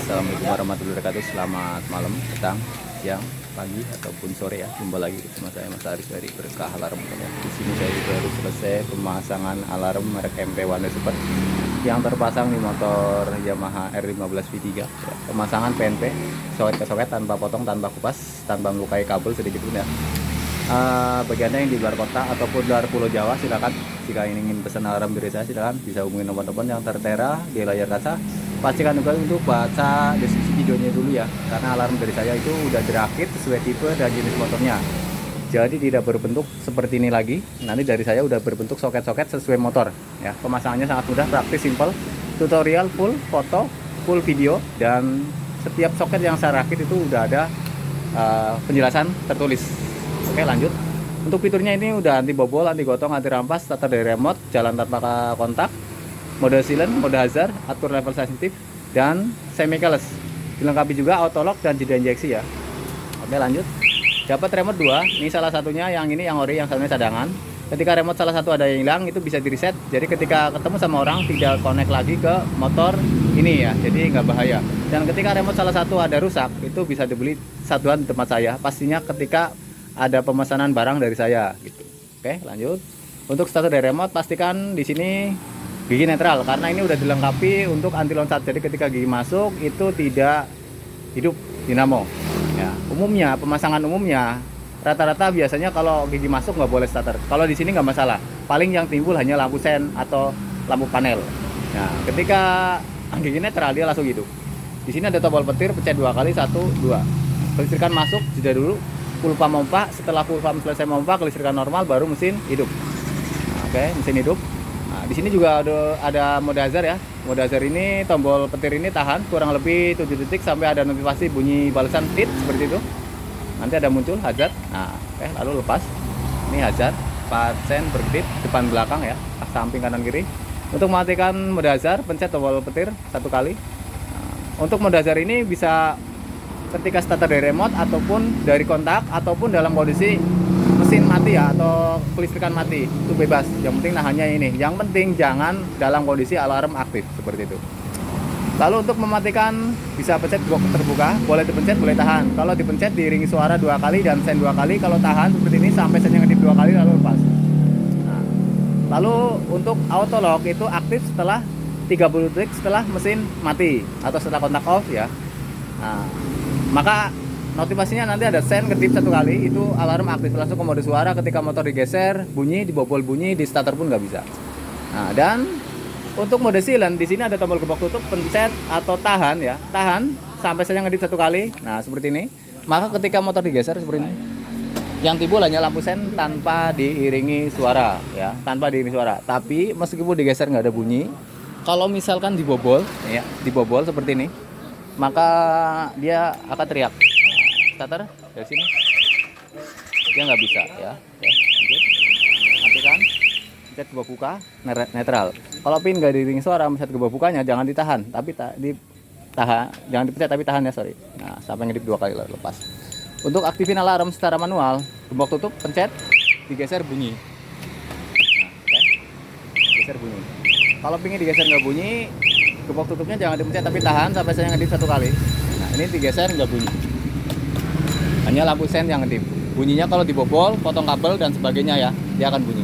Assalamualaikum warahmatullahi wabarakatuh. Selamat malam, petang, siang, pagi ataupun sore ya. Jumpa lagi bersama saya Mas Aris dari Berkah Alarm. Di sini saya baru selesai pemasangan alarm merek MP Wonder Super yang terpasang di motor Yamaha R15 V3. Ya, pemasangan PNP, soket ke soket tanpa potong, tanpa kupas, tanpa melukai kabel sedikit pun ya. Bagiannya yang di luar kota ataupun luar Pulau Jawa, silakan jika ingin pesan alarm dari saya silakan bisa hubungi nomor telepon yang tertera di layar kaca. Pastikan juga untuk baca deskripsi videonya dulu ya, karena alarm dari saya itu udah dirakit sesuai tipe dan jenis motornya, jadi tidak berbentuk seperti ini lagi. Nanti dari saya udah berbentuk soket-soket sesuai motor ya. Pemasangannya sangat mudah, praktis, simple, tutorial full foto, full video, dan setiap soket yang saya rakit itu udah ada penjelasan tertulis. Oke, lanjut. Untuk fiturnya ini udah anti bobol, anti gotong, anti rampas, starter dari remote, jalan tanpa kontak, mode silent, mode hazard, atur level sensitif, dan semi keyless. Dilengkapi juga auto lock dan jeda injeksi ya. Oke, lanjut. Dapat remote 2, ini salah satunya, yang ini yang ori, yang satunya cadangan. Ketika remote salah satu ada yang hilang, itu bisa di reset. Jadi ketika ketemu sama orang tidak connect lagi ke motor ini ya, jadi nggak bahaya. Dan ketika remote salah satu ada rusak, itu bisa dibeli satuan di tempat saya. Pastinya ketika ada pemesanan barang dari saya gitu. Oke, lanjut. Untuk starter dari remote, pastikan di sini gigi netral karena ini udah dilengkapi untuk anti loncat. Jadi ketika gigi masuk itu tidak hidup dinamo. Ya, umumnya pemasangan umumnya rata-rata biasanya kalau gigi masuk nggak boleh starter. Kalau di sini nggak masalah. Paling yang timbul hanya lampu sen atau lampu panel. Nah, ketika gigi netral dia langsung hidup. Di sini ada tombol petir, pencet 2 kali, 1, 2. Kelistrikan masuk, jeda dulu. Full pump pompa, setelah full pump selesai pompa, kelistrikan normal, baru mesin hidup. Nah, oke, mesin hidup. Nah, di sini juga ada mode hazard ya. Mode hazard ini tombol petir ini tahan kurang lebih 7 detik sampai ada notifikasi bunyi balasan tit seperti itu. Nanti ada muncul hazard. Nah, oke, lalu lepas. Ini hazard, pasien berkedip depan belakang ya, samping kanan kiri. Untuk mematikan mode hazard, pencet tombol petir 1 kali. Nah, untuk mode hazard ini bisa ketika starter dari remote ataupun dari kontak ataupun dalam kondisi mesin mati ya atau kelistrikan mati, itu bebas. Yang penting hanya ini, yang penting jangan dalam kondisi alarm aktif seperti itu. Lalu untuk mematikan bisa pencet box terbuka, boleh dipencet, boleh tahan. Kalau dipencet diiringi suara 2 kali dan sen 2 kali. Kalau tahan seperti ini sampai sennya ngedip 2 kali lalu lepas. Nah, lalu untuk auto lock itu aktif setelah 30 detik setelah mesin mati atau setelah kontak off ya. Nah, maka notifikasinya nanti ada sen kedip 1 kali, itu alarm aktif langsung ke mode suara. Ketika motor digeser bunyi, dibobol bunyi, di starter pun nggak bisa. Nah, dan untuk mode silent di sini ada tombol gembok tutup, pencet atau tahan ya, tahan sampai saya ngedip 1 kali. Nah, seperti ini. Maka ketika motor digeser seperti ini, yang timbul hanya lampu sen tanpa diiringi suara ya, tanpa diiringi suara. Tapi meskipun digeser nggak ada bunyi. Kalau misalkan dibobol ya, dibobol seperti ini, maka dia akan teriak. Nah, starter dari sini dia nggak bisa ya. Oke, lanjut. Matikan, pencet gebok buka, netral. Kalau pin nggak diiringi suara, pencet gebok bukanya jangan ditahan, tapi ditahan, jangan dipencet tapi tahan ya, sorry. Nah, sampai ngedip 2 kali lalu lepas. Untuk aktifin alarm secara manual, gembok tutup, pencet, digeser bunyi. Nah, oke. Geser bunyi. Kalau pingin digeser nggak bunyi, gembok tutupnya jangan dipencet tapi tahan sampai saya ngedip 1 kali. Nah, ini digeser nggak bunyi, hanya lampu sen yang ngedip. Bunyinya kalau dibobol, potong kabel dan sebagainya ya, dia akan bunyi.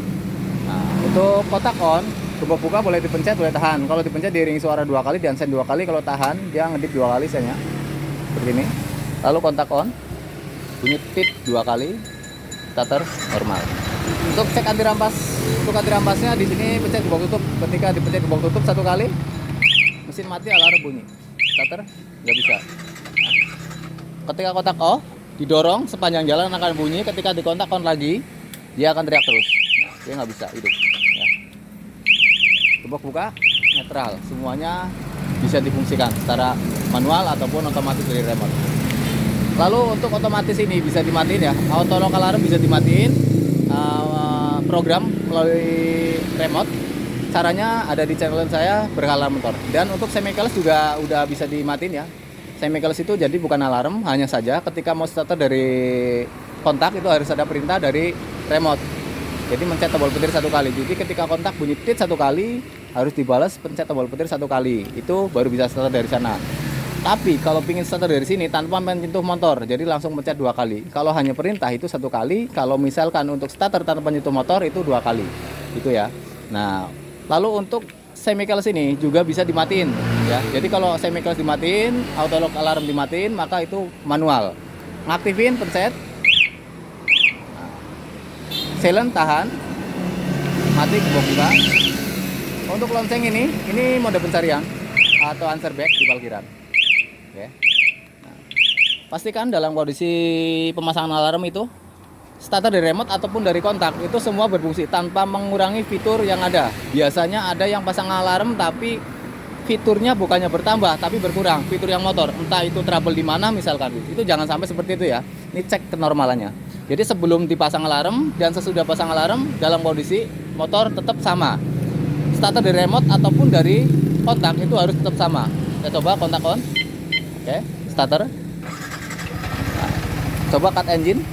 Nah, untuk kotak on, gembok buka boleh dipencet, boleh tahan. Kalau dipencet diiringi suara 2 kali dan sen 2 kali. Kalau tahan dia ngedip 2 kali sennya seperti ini. Lalu kontak on, bunyi tit 2 kali, starter normal. Untuk cek anti rampas, untuk anti rampasnya di sini pencet gembok tutup. Ketika dipencet gembok tutup 1 kali, mesin mati, alarm bunyi, starter nggak bisa. Nah, ketika kontak off, didorong sepanjang jalan akan bunyi. Ketika dikontak on lagi, dia akan teriak terus. Nah, dia nggak bisa hidup ya. Gembok buka netral, semuanya bisa difungsikan secara manual ataupun otomatis dari remote. Lalu untuk otomatis ini bisa dimatiin ya, auto lock alarm bisa dimatiin, program melalui remote. Caranya ada di channel saya Berkah Alarm Motor. Dan untuk semi keyless juga udah bisa dimatiin ya. Semi keyless itu jadi bukan alarm, hanya saja ketika mau starter dari kontak itu harus ada perintah dari remote. Jadi mencet tombol petir 1 kali. Jadi ketika kontak bunyi tit 1 kali, harus dibalas pencet tombol petir 1 kali. Itu baru bisa starter dari sana. Tapi kalau pingin starter dari sini tanpa menyentuh motor, jadi langsung pencet 2 kali. Kalau hanya perintah itu 1 kali. Kalau misalkan untuk starter tanpa menyentuh motor itu 2 kali. Itu ya. Nah, lalu untuk semi-keyless ini juga bisa dimatiin ya. Jadi kalau semi-keyless dimatiin, auto lock alarm dimatiin, maka itu manual. Ngaktifin pencet. Silent tahan. Mati buka. Untuk lonceng ini mode pencarian atau answer back di parkiran. Oke. Nah, pastikan dalam kondisi pemasangan alarm itu starter dari remote ataupun dari kontak itu semua berfungsi tanpa mengurangi fitur yang ada. Biasanya ada yang pasang alarm tapi fiturnya bukannya bertambah tapi berkurang, fitur yang motor. Entah itu trouble di mana misalkan. Itu jangan sampai seperti itu ya. Ini cek kenormalannya. Jadi sebelum dipasang alarm dan sesudah pasang alarm dalam kondisi motor tetap sama. Starter dari remote ataupun dari kontak itu harus tetap sama. Kita coba kontak on. Oke, starter. Nah, coba cut engine.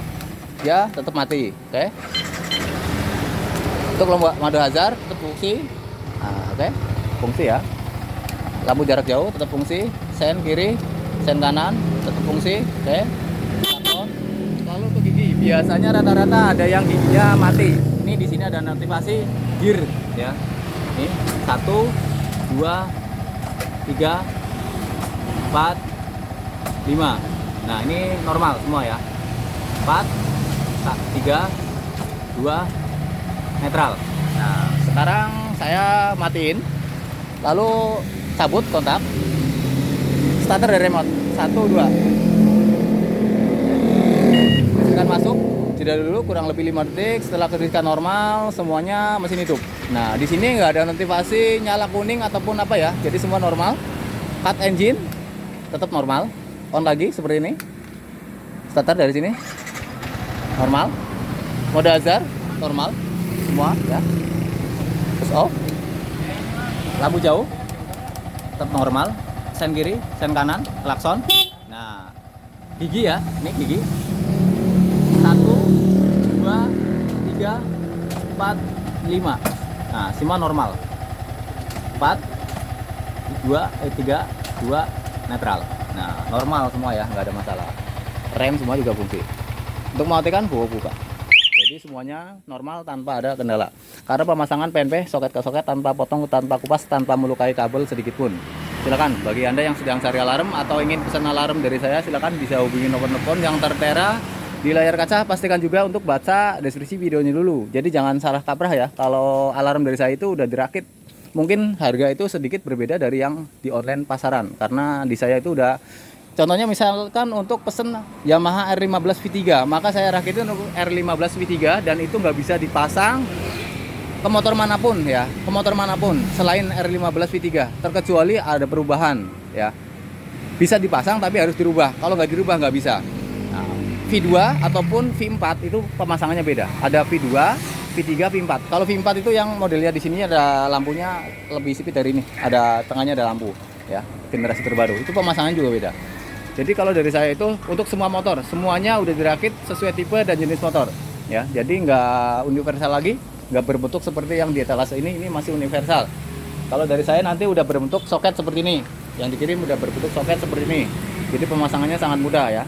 Ya, tetap mati. Oke. Untuk mode hazard tetap fungsi. Nah, oke. Fungsi ya. Lampu jarak jauh tetap fungsi. Sen kiri, sen kanan tetap fungsi. Oke. Lalu untuk gigi, biasanya rata-rata ada yang giginya mati. Ini di sini ada notifikasi gear ya. Ini 1 2 3 4 5. Nah, ini normal semua ya. 4 3 2 netral. Nah, sekarang saya matiin. Lalu cabut kontak. Starter dari remote. 1 2. Silakan masuk. Jeda dulu kurang lebih 5 detik. Setelah ketika normal, semuanya mesin hidup. Nah, di sini nggak ada notifikasi nyala kuning ataupun apa ya. Jadi semua normal. Cut engine tetap normal. On lagi seperti ini. Starter dari sini normal. Mode hazard normal semua ya. Terus off. Lampu jauh tetap normal. Sen kiri, sen kanan, klakson. Nah, gigi ya, ini gigi. 1 2 3 4 5. Nah, semua normal. 4 3 2 netral. Nah, normal semua ya, nggak ada masalah. Rem semua juga fungsi. Untuk mematikan buka. Jadi semuanya normal tanpa ada kendala. Karena pemasangan PNP soket ke soket tanpa potong, tanpa kupas, tanpa melukai kabel sedikit pun. Silakan bagi Anda yang sedang cari alarm atau ingin pesan alarm dari saya, silakan bisa hubungi nomor telepon yang tertera di layar kaca. Pastikan juga untuk baca deskripsi videonya dulu. Jadi jangan salah kaprah ya. Kalau alarm dari saya itu udah dirakit, mungkin harga itu sedikit berbeda dari yang di online pasaran. Karena di saya itu udah, contohnya misalkan untuk pesen Yamaha R15 V3, maka saya rakitin untuk R15 V3 dan itu nggak bisa dipasang ke motor manapun ya, ke motor manapun selain R15 V3, terkecuali ada perubahan ya. Bisa dipasang tapi harus dirubah. Kalau nggak dirubah nggak bisa. Nah, V2 ataupun V4 itu pemasangannya beda. Ada V2, V3, V4. Kalau V4 itu yang modelnya di sini ada lampunya lebih sipit dari ini. Ada tengahnya ada lampu ya, generasi terbaru. Itu pemasangannya juga beda. Jadi kalau dari saya itu untuk semua motor, semuanya udah dirakit sesuai tipe dan jenis motor ya. Jadi nggak universal lagi, nggak berbentuk seperti yang di etalase ini masih universal. Kalau dari saya nanti udah berbentuk soket seperti ini. Yang dikirim udah berbentuk soket seperti ini. Jadi pemasangannya sangat mudah ya.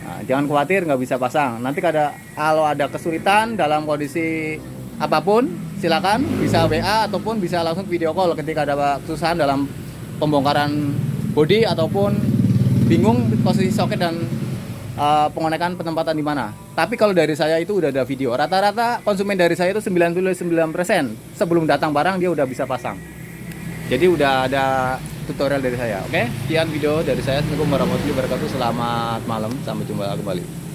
Nah, jangan khawatir nggak bisa pasang. Nanti kalau ada kesulitan dalam kondisi apapun, silakan bisa WA ataupun bisa langsung video call ketika ada kesusahan dalam pembongkaran bodi ataupun bingung posisi soket dan pengonekan penempatan di mana. Tapi kalau dari saya itu udah ada video. Rata-rata konsumen dari saya itu 99% sebelum datang barang dia udah bisa pasang. Jadi udah ada tutorial dari saya. Oke, sekian video dari saya. Assalamualaikum warahmatullahi wabarakatuh. Selamat malam, sampai jumpa kembali.